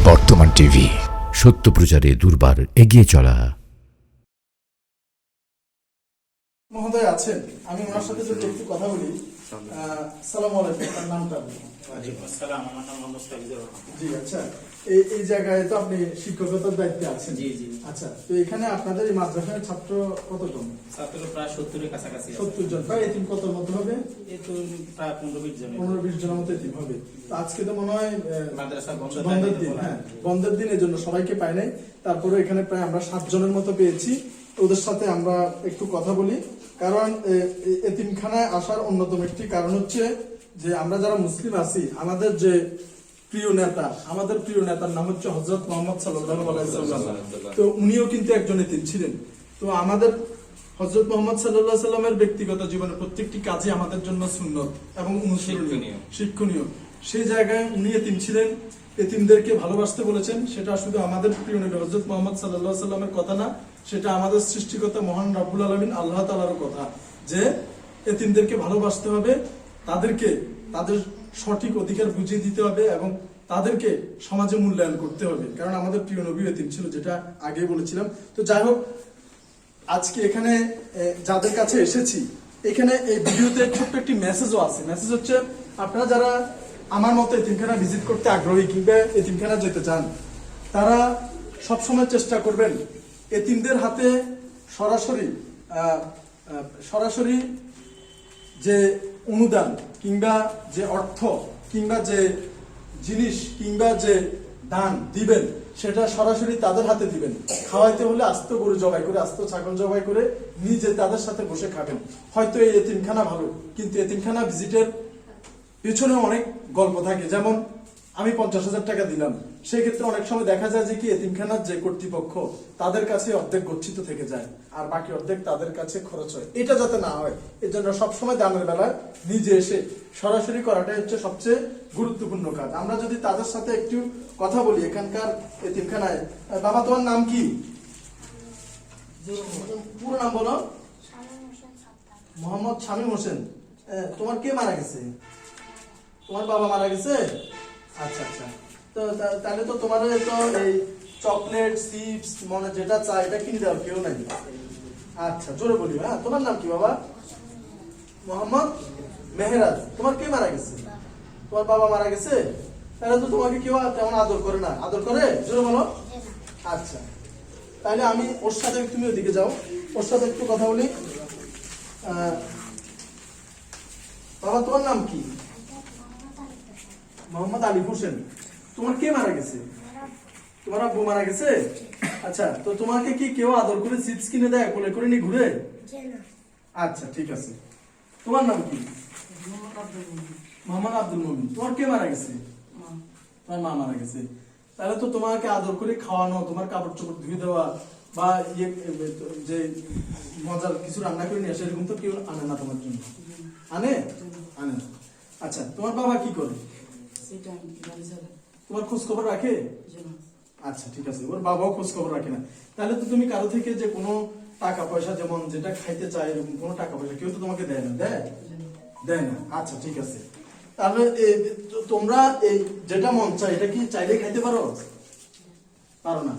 বর্তমান টিভি, সত্য প্রচারে দুর্বার এগিয়ে চলা। মহোদয় আছেন, আমি ওনার সাথে যদি একটু কথা বলি। আসসালামু আলাইকুম, আপনার নামটা বলুন। আমার নাম মোহাম্মদ সাবিজুর রহমান। জি, আচ্ছা, এই জায়গায় তো আপনি শিক্ষকতার দায়িত্বে আছেন। জি জি। আচ্ছা, তো এখানে আপনাদের এই মাদ্রাসার ছাত্র কতজন? ছাত্র প্রায় 70-এর কাছাকাছি আছে। 70 জন। প্রায় এতিম কত মতো হবে? এই তো প্রায় 15-20 জন। 15-20 জনের মতো এতিম হবে। তো আজকে তো মনে হয় মাদ্রাসা বন্ধের দিন। হ্যাঁ, বন্ধের দিন, এই জন্য সবাইকে পাই নাই। তারপরে এখানে প্রায় আমরা 7 জনের মতো পেয়েছি। ওদের সাথে আমরা একটু কথা বলি, কারণ এতিমখানায় আসার অন্যতম একটি কারণ হচ্ছে যে আমরা যারা মুসলিম আছি, আমাদের যে প্রিয় নেতা, আমাদের প্রিয় নেতার নাম হচ্ছে হযরত মুহাম্মদ সাল্লাল্লাহু আলাইহি ওয়াসাল্লাম। তো উনিও কিন্তু একজন এতিম ছিলেন। তো আমাদের হযরত মুহাম্মদ সাল্লাল্লাহু আলাইহি ওয়াসাল্লামের ব্যক্তিগত জীবনের প্রত্যেকটি কাজই আমাদের জন্য সুন্নত এবং অনুসরণীয়, শিক্ষণীয়। সেই জায়গায় উনি এতিম ছিলেন, এতিমদেরকে ভালোবাসতে বলেছেন। সেটা শুধু আমাদের প্রিয় নবী হযরত মুহাম্মদ সাল্লাল্লাহু আলাইহি ওয়াসাল্লামের কথা না, সেটা আমাদের সৃষ্টিকর্তা মহান রব্বুল আলামিন আল্লাহ তাআলার কথা, যে এতিমদেরকে ভালোবাসতে হবে, তাদেরকে তাদের সঠিক অধিকার বুঝিয়ে দিতে হবে এবং তাদেরকে সমাজে মূল্যায়ন করতে হবে। কারণ আমাদের প্রিয় নবী এতিম ছিল, যেটা আগে বলেছিলাম। তো যাই হোক, আজকে এখানে যাদের কাছে এসেছি, এখানে এই ভিডিওতে ছোট্ট একটি মেসেজও আছে। মেসেজ হচ্ছে, আপনারা যারা আমার মতো এতিমখানা ভিজিট করতে আগ্রহী কিংবা এতিমখানা যেতে চান, তারা সবসময় চেষ্টা করবেন এতিমদের হাতে সরাসরি যে অনুদান কিংবা যে অর্থ কিংবা যে জিনিস কিংবা যে দান দিবেন, সেটা সরাসরি তাদের হাতে দিবেন। খাওয়াইতে হলে আস্ত গরু জবাই করে, আস্ত ছাগল জবাই করে নিজে তাদের সাথে বসে খাবেন। হয়তো এই এতিমখানা ভালো, কিন্তু এতিমখানা ভিজিটের পেছনে অনেক গল্প থাকে। যেমন আমি 50,000 টাকা দিলাম, সেই ক্ষেত্রে অনেক সময় দেখা যায় যে কি এতিমখানার যে কর্তৃপক্ষ, তাদের কাছে অর্ধেক গচ্ছিত থেকে যায় আর বাকি অর্ধেক তাদের কাছে খরচ হয়। এটা যাতে না হয়, এর জন্য সবসময় দানের বেলায় নিজে এসে সরাসরি করাটাই হচ্ছে সবচেয়ে গুরুত্বপূর্ণ কাজ। আমরা যদি তাদের সাথে একটু কথা বলি এখানকার এতিমখানায়। বাবা, তোমার নাম কি? পুরো নাম বলো। মোহাম্মদ শামীম হোসেন। তোমার কে মারা গেছে? তোমার বাবা মারা গেছে? আচ্ছা আচ্ছা। তো তাহলে তো তোমার তো এই চকলেট, চিপস, মনে যেটা চাই এটা কিনে দেওয়ার কেউ নাই। আচ্ছা, জোরে বলি। হ্যাঁ, তোমার নাম কি বাবা? মোহাম্মদ মেহেরাজ। তোমার কে মারা গেছে? তোমার বাবা মারা গেছে? তাহলে তো তোমাকে কেউ তেমন আদর করে না। আদর করে? জোরে বলো। আচ্ছা, তাহলে আমি ওর সাথে, তুমি ওদিকে যাও, ওর সাথে একটু কথা বলি। বাবা, তোমার নাম কি? মোহাম্মদ আলিফ হোসেন। তোমার কে মারা গেছে? তোমার আব্বু মারা গেছে? আচ্ছা, তো তোমাকে কি কেউ আদর করে চিপস কিনে দেয়, কোলে করে নিয়ে ঘুরে? আচ্ছা, ঠিক আছে। তোমার নাম কি? মোহাম্মদ আব্দুল মুমিন। তোমার কে মারা গেছে? তোমার মা মারা গেছে। তাহলে তো তোমাকে আদর করে খাওয়ানো, তোমার কাপড় চোপড় ধুয়ে দেওয়া বা যে মজার কিছু রান্না করে নিয়ে আসে, এরকম তো কেউ আনে না তোমার জন্য? আনে? আনে না। আচ্ছা, তোমার বাবা কি করে? তোমার খোঁজ খবর রাখে? আচ্ছা, ঠিক আছে। ওর বাবাও খোঁজ খবর রাখে না। তাহলে তো তুমি কারো থেকে যে কোনো টাকা পয়সা, যেমন যেটা খাইতে চায় এরকম কোনো টাকা পয়সা কেউ তো তোমাকে দেয় না? দেয় না। আচ্ছা, ঠিক আছে। তাহলে তোমরা এই যেটা মন চায় এটা কি চাইলে খাইতে পারো? পারো না।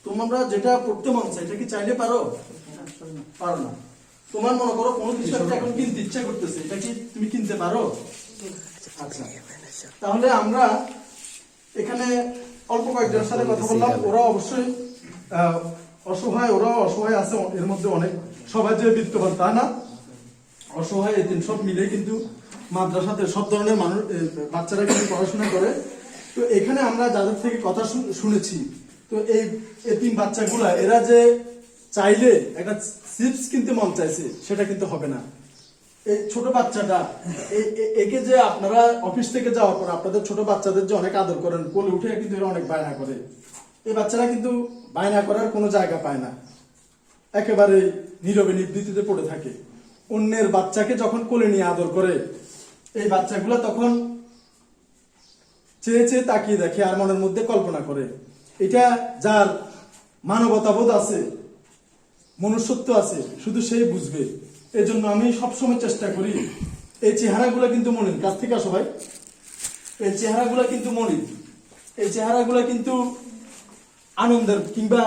তোমরা যেটা পড়তে মন চায় এটা কি চাইলে পারো? পারো না। তোমার মনে করো কোনো কিছু একটা এখন কিনতে ইচ্ছা করতেছে, এটা কি তুমি কিনতে পারো? আচ্ছা, তাহলে আমরা এখানে অল্প কয়েকজনের সাথে কথা বললাম। ওরা অবশ্যই অসহায়, ওরাও অসহায় আছে এর মধ্যে অনেক। সবাই যে বিত্তবান তা না, অসহায় এতিম সব মিলে কিন্তু মাদ্রাসাতে সব ধরনের মানুষ, বাচ্চারা কিন্তু পড়াশোনা করে। তো এখানে আমরা যাদের থেকে কথা শুনেছি, তো এই এতিম বাচ্চাগুলা, এরা যে চাইলে একটা চিপস কিনতে মন চাইছে, সেটা কিন্তু হবে না। এই ছোট বাচ্চাটা, একে যে আপনারা অফিস থেকে যাওয়ার পর আপনাদের ছোট বাচ্চাদের যে অনেক আদর করেন, কোলে উঠে কিন্তু এরা অনেক বায়না করে। এই বাচ্চারা কিন্তু বায়না করার কোনো জায়গা পায় না, একেবারে নীরবে নিবৃত্তিতে পড়ে থাকে। অন্যের বাচ্চাকে যখন কোলে নিয়ে আদর করে, এই বাচ্চাগুলো তখন চেয়ে চেয়ে তাকিয়ে দেখে আর মনের মধ্যে কল্পনা করে। এটা যার মানবতাবোধ আছে, মনুষ্যত্ব আছে, শুধু সেই বুঝবে। এজন্য আমি সবসময় চেষ্টা করি, এই চেহারাগুলো কিন্তু মনের কাছ থেকে সবাই, এই চেহারাগুলো কিন্তু মলিন, এই চেহারাগুলো কিন্তু আনন্দের কিংবা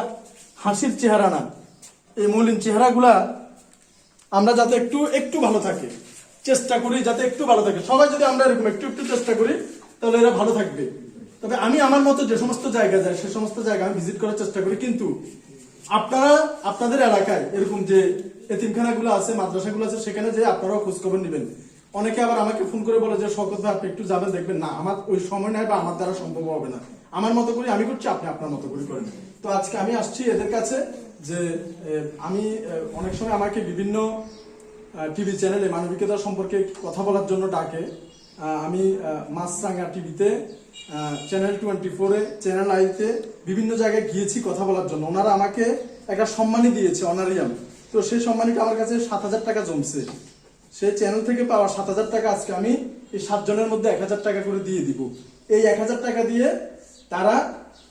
হাসির চেহারা না। এই মলিন চেহারাগুলা আমরা যাতে একটু একটু ভালো থাকে চেষ্টা করি, যাতে একটু ভালো থাকে। সবাই যদি আমরা এরকম একটু একটু চেষ্টা করি তাহলে এরা ভালো থাকবে। তবে আমি আমার মতো যে সমস্ত জায়গা যাই সে সমস্ত জায়গা আমি ভিজিট করার চেষ্টা করি, কিন্তু আপনারা আপনাদের এলাকায় এরকম যে এতিমখানাগুলো আছে, মাদ্রাসাগুলো আছে, সেখানে যে আপনারাও খোঁজখবর নেবেন। অনেকে আবার আমাকে ফোন করে বলে যে শওকত ভাই আপনি একটু যাবেন দেখবেন, না আমার ওই সময় নাই বা আমার দ্বারা সম্ভব হবে না, আমার মতো করে আমি করছি, আপনি আপনার মতো করে করেন। তো আজকে আমি আসছি এদের কাছে যে আমি অনেক সময় আমাকে বিভিন্ন টিভি চ্যানেলে মানবিকতা সম্পর্কে কথা বলার জন্য ডাকে। আমি মাছরাঙ্গা টিভিতে, চ্যানেল 24-এ, চ্যানেল আইতে বিভিন্ন জায়গায় গিয়েছি কথা বলার জন্য। ওনারা আমাকে একটা সম্মানই দিয়েছে, অনারিয়াম। তো সেই সম্মানিটা আমার কাছে 7,000 টাকা জমছে। সেই চ্যানেল থেকে পাওয়া 7,000 টাকা আজকে আমি এই 7 জনের মধ্যে 1,000 টাকা করে দিয়ে দিব। এই 1,000 টাকা দিয়ে তারা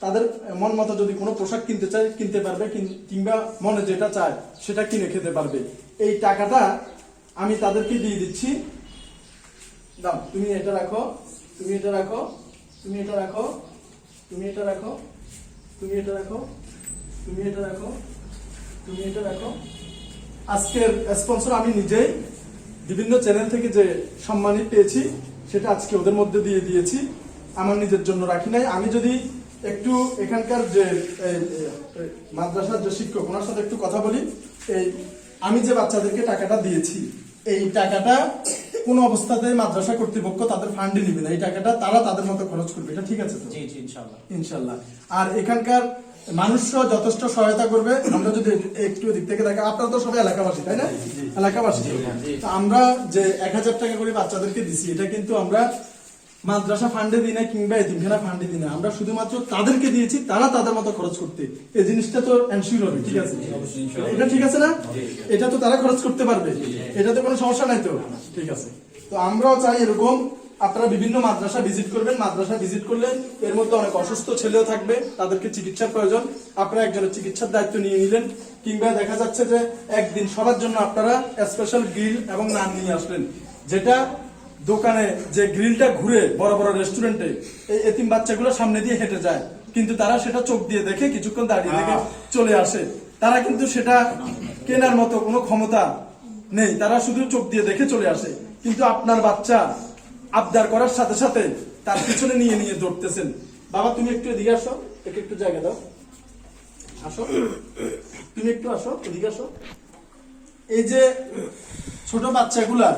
তাদের মন মতো যদি কোনো পোশাক কিনতে চায় কিনতে পারবে, কিংবা মনে যেটা চায় সেটা কিনে খেতে পারবে। এই টাকাটা আমি তাদেরকে দিয়ে দিচ্ছি। দাও, তুমি এটা রাখো, তুমি এটা রাখো, তুমি এটা রাখো, তুমি এটা রাখো, তুমি এটা রাখো, তুমি এটা রাখো, তুমি এটা রাখো। আজকের স্পন্সর আমি নিজেই বিভিন্ন চ্যানেল থেকে যে সম্মানী পেয়েছি সেটা আজকে ওদের মধ্যে দিয়ে দিয়েছি, আমার নিজের জন্য রাখি নাই। আমি যদি একটু এখানকার যে মাদ্রাসার যে শিক্ষক ওনার সাথে একটু কথা বলি, এই আমি যে বাচ্চাদেরকে টাকাটা দিয়েছি এই টাকাটা কোন অবস্থাতে মাদ্রাসা কর্তৃপক্ষ তাদের ফান্ডে নিবে না, এই টাকাটা তারা তাদের মতো খরচ করবে। এটা ঠিক আছে তো? জি জি ইনশাআল্লাহ ইনশাআল্লাহ। আর এখানকার মানুষরা যথেষ্ট সহায়তা করবে। আমরা যদি একটু দিক থেকে দেখি, আপনারা তো সবাই এলাকাবাসী তাই না? এলাকাবাসী। তো আমরা যে 1,000 টাকা করে বাচ্চাদেরকে দিছি এটা কিন্তু আমরা মাদ্রাসা ফান্ডে দিই না কিংবা এতিমখানা ফান্ডে দিই না, আমরা শুধুমাত্র তাদেরকে দিয়েছি তারা তাদের মতো খরচ করতে। এই জিনিসটা তো এনশিওর হবে, ঠিক আছে? এটা ঠিক আছে না? এটা তো তারা খরচ করতে পারবে, এটাতে কোনো সমস্যা নাই তো? ঠিক আছে। তো আমরাও চাই এরকম আপনারা বিভিন্ন মাদ্রাসা ভিজিট করবেন। মাদ্রাসা ভিজিট করলে এর মধ্যে অনেক অসুস্থ ছেলেও থাকবে, তাদেরকে চিকিৎসার প্রয়োজন, আপনারা একজনের চিকিৎসার দায়িত্ব নিয়ে নিলেন। কিংবা দেখা যাচ্ছে যে একদিন সবার জন্য আপনারা স্পেশাল গ্রিল এবং নান নিয়ে আসলেন, যেটা দোকানে যে গ্রিলটা ঘুরে বড় বড় রেস্টুরেন্টে এই এতিম বাচ্চাগুলো সামনে দিয়ে হেঁটে যায়, কিন্তু তারা সেটা চোখ দিয়ে দেখে কিছুক্ষণ দাঁড়িয়ে দেখে চলে আসে। তারা কিন্তু সেটা কেনার মতো কোনো ক্ষমতা নেই, তারা শুধু চোখ দিয়ে দেখে চলে আসে। কিন্তু আপনার বাচ্চা আবদার করার সাথে সাথে তার পিছনে নিয়ে নিয়ে দৌড়তেছেন। বাবা তুমি একটু এদিকে আসো, একটু জায়গা দাও, আসো তুমি একটু আসো, এদিকে আসো। এই যে ছোট বাচ্চাগুলা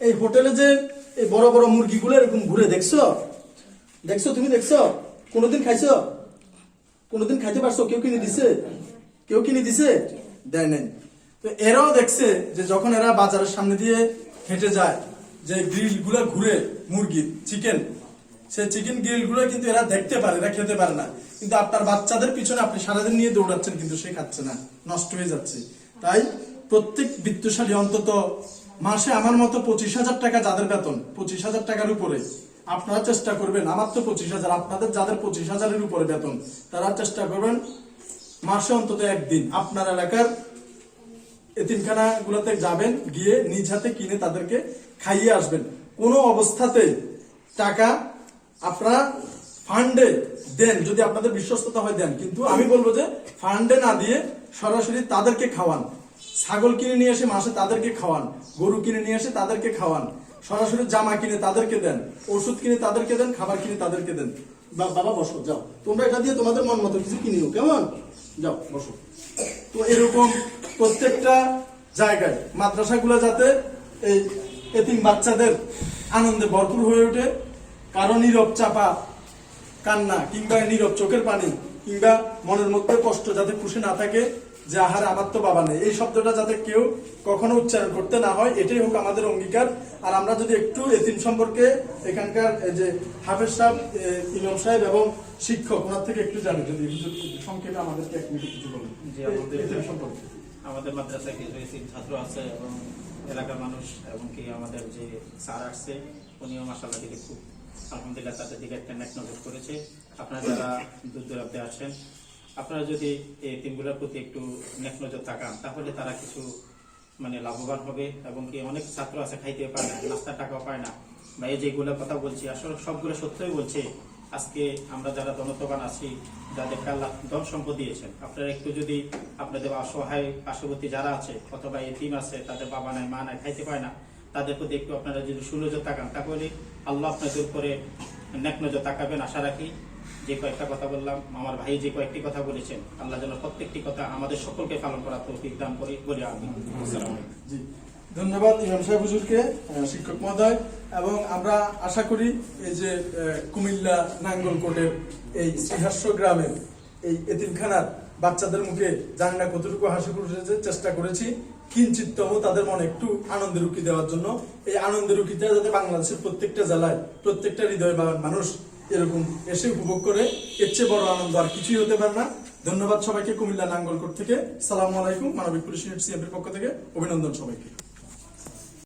এই হোটেলে যে এই বড় বড় মুরগিগুলো এরকম ঘুরে দেখছো, দেখছো তুমি দেখছো? কোনোদিন খাইছো? কোনোদিন খাইতে পারছো? কেউ কিনে দিছে? কেউ কিনে দিছে? দেয় নাই। তো এরাও দেখছে যে যখন এরা বাজারের সামনে দিয়ে হেঁটে যায়, যে গ্রিল গুলা ঘুরে মুরগির চিকেন, সেই চিকেন গ্রিল গুলো কিন্তু এরা দেখতে পারে, এরা খেতে পারে না। কিন্তু আপনার বাচ্চাদের পিছনে আপনি সারাদিন নিয়ে দৌড়াচ্ছেন, কিন্তু সে খাচ্ছে না, নষ্ট হয়ে যাচ্ছে। তাই প্রত্যেক বিত্তশালী অন্তত মাসে আমার মতো 25,000 টাকা যাদের বেতন, 25,000 টাকার উপরে আপনারা চেষ্টা করবেন। আমার তো 25,000, আপনাদের যাদের 25,000-এর উপরে বেতন তারা চেষ্টা করবেন মাসে অন্তত একদিন আপনার এলাকার এতিমখানা গুলোতে যাবেন, গিয়ে নিজ হাতে কিনে তাদেরকে খাইয়ে আসবেন। কোনো অবস্থাতে টাকা আপনারা ফান্ডে দেন, যদি আপনাদের বিশ্বস্ততা হয় দেন, কিন্তু আমি বলবো যে ফান্ডে না দিয়ে সরাসরি তাদেরকে খাওয়ান। ছাগল কিনে নিয়ে এসে মাসে তাদেরকে খাওয়ান, গরু কিনে নিয়ে এসে তাদেরকে খাওয়ান, সরাসরি জামা কিনে তাদেরকে দেন, ওষুধ কিনে তাদেরকে দেন, খাবার কিনে তাদেরকে দেন। বাবা বসো, যাও তোমরা এটা দিয়ে তোমাদের মন মতো কিছু কিনিও, কেমন? যাও বসো। তো এরকম প্রত্যেকটা জায়গায় মাদ্রাসাগুলো যাতে এই এতিম বাচ্চাদের আনন্দে ভরপুর হয়ে ওঠে, কারো নীরব চাপা কান্না কিংবা নীরব চোখের পানি কিংবা মনের মধ্যে কষ্ট যাতে পুষে না থাকে যে আহারে আমার তো বাবা নেই, এই শব্দটা যাতে কেউ কখনো উচ্চারণ করতে না হয়, এটাই হোক আমাদের অঙ্গীকার। আর আমরা যদি একটু এতিম সম্পর্কে এখানকার যে হাফেজ সাহেব, ইমাম সাহেব এবং শিক্ষক ওনার থেকে একটু জানি, যদি সংক্ষেপে আমাদেরকে 1 মিনিট কিছু বলেন এতিম সম্পর্কে। আমাদের মাদ্রাসায় কিছু এতিম ছাত্র আছে এবং এলাকার মানুষ এবং কি আমাদের যে স্যার আসছে উনিও মাশাআল্লাহ দিকে খুব আলহামদুলিল্লাহ তাদের দিকে একটা নেক নজর করেছে। আপনারা যারা দূর দূরান্তে আসেন, আপনারা যদি এই এতিমগুলোর প্রতি একটু নেক নজর তাকান তাহলে তারা কিছু মানে লাভবান হবে। এবং কি অনেক ছাত্র আছে খাইতে পায় না, নাস্তার টাকাও পায় না, ভাই যেগুলো কথা বলছি আসলে সবগুলো সত্যই বলছে। আজকে আমরা যারা ধনত্ববান আছি, যাদেরকে আল্লাহ ধন সম্পদ দিয়েছেন, আপনারা একটু যদি আপনাদের অসহায় পার্শ্ববর্তী যারা আছে অথবা এতিম আছে, তাদের বাবা নাই মা নাই, খাইতে পায় না, তাদের প্রতি একটু আপনারা যদি সুনজর তাকান, তাহলে আল্লাহ আপনাদের উপরে নেক নজর তাকাবেন আশা রাখি। যে কয়েকটা কথা বললাম, আমার ভাই যে কয়েকটি কথা বলেছেন, আল্লাহ যেন প্রত্যেকটি কথা আমাদের সকলকে পালন করার তৌফিক দান করে বলে আমি। আসসালামু আলাইকুম। জি, ধন্যবাদ ইমাম সাহেব হুজুরকে, শিক্ষক মহোদয়। এবং আমরা আশা করি এই যে কুমিল্লা নাঙ্গলকোটের এই শ্রীহাস্য গ্রামের এই এতিমখানার বাচ্চাদের মুখে জানি না কতটুকু হাসি ফুটেছে, চেষ্টা করেছি কিঞ্চিততম তাদের মনে একটু আনন্দের উকি দেওয়ার জন্য। এই আনন্দের উকিটা যাতে বাংলাদেশের প্রত্যেকটা জেলায় প্রত্যেকটা হৃদয়বান মানুষ এরকম এসে উপভোগ করে, এর চেয়ে বড় আনন্দ আর কিছুই হতে পারে না। ধন্যবাদ সবাইকে কুমিল্লা নাঙ্গলকোট থেকে। সালামু আলাইকুম। মানবিক পুলিশ ইউনিট সিএমপির পক্ষ থেকে অভিনন্দন সবাইকে।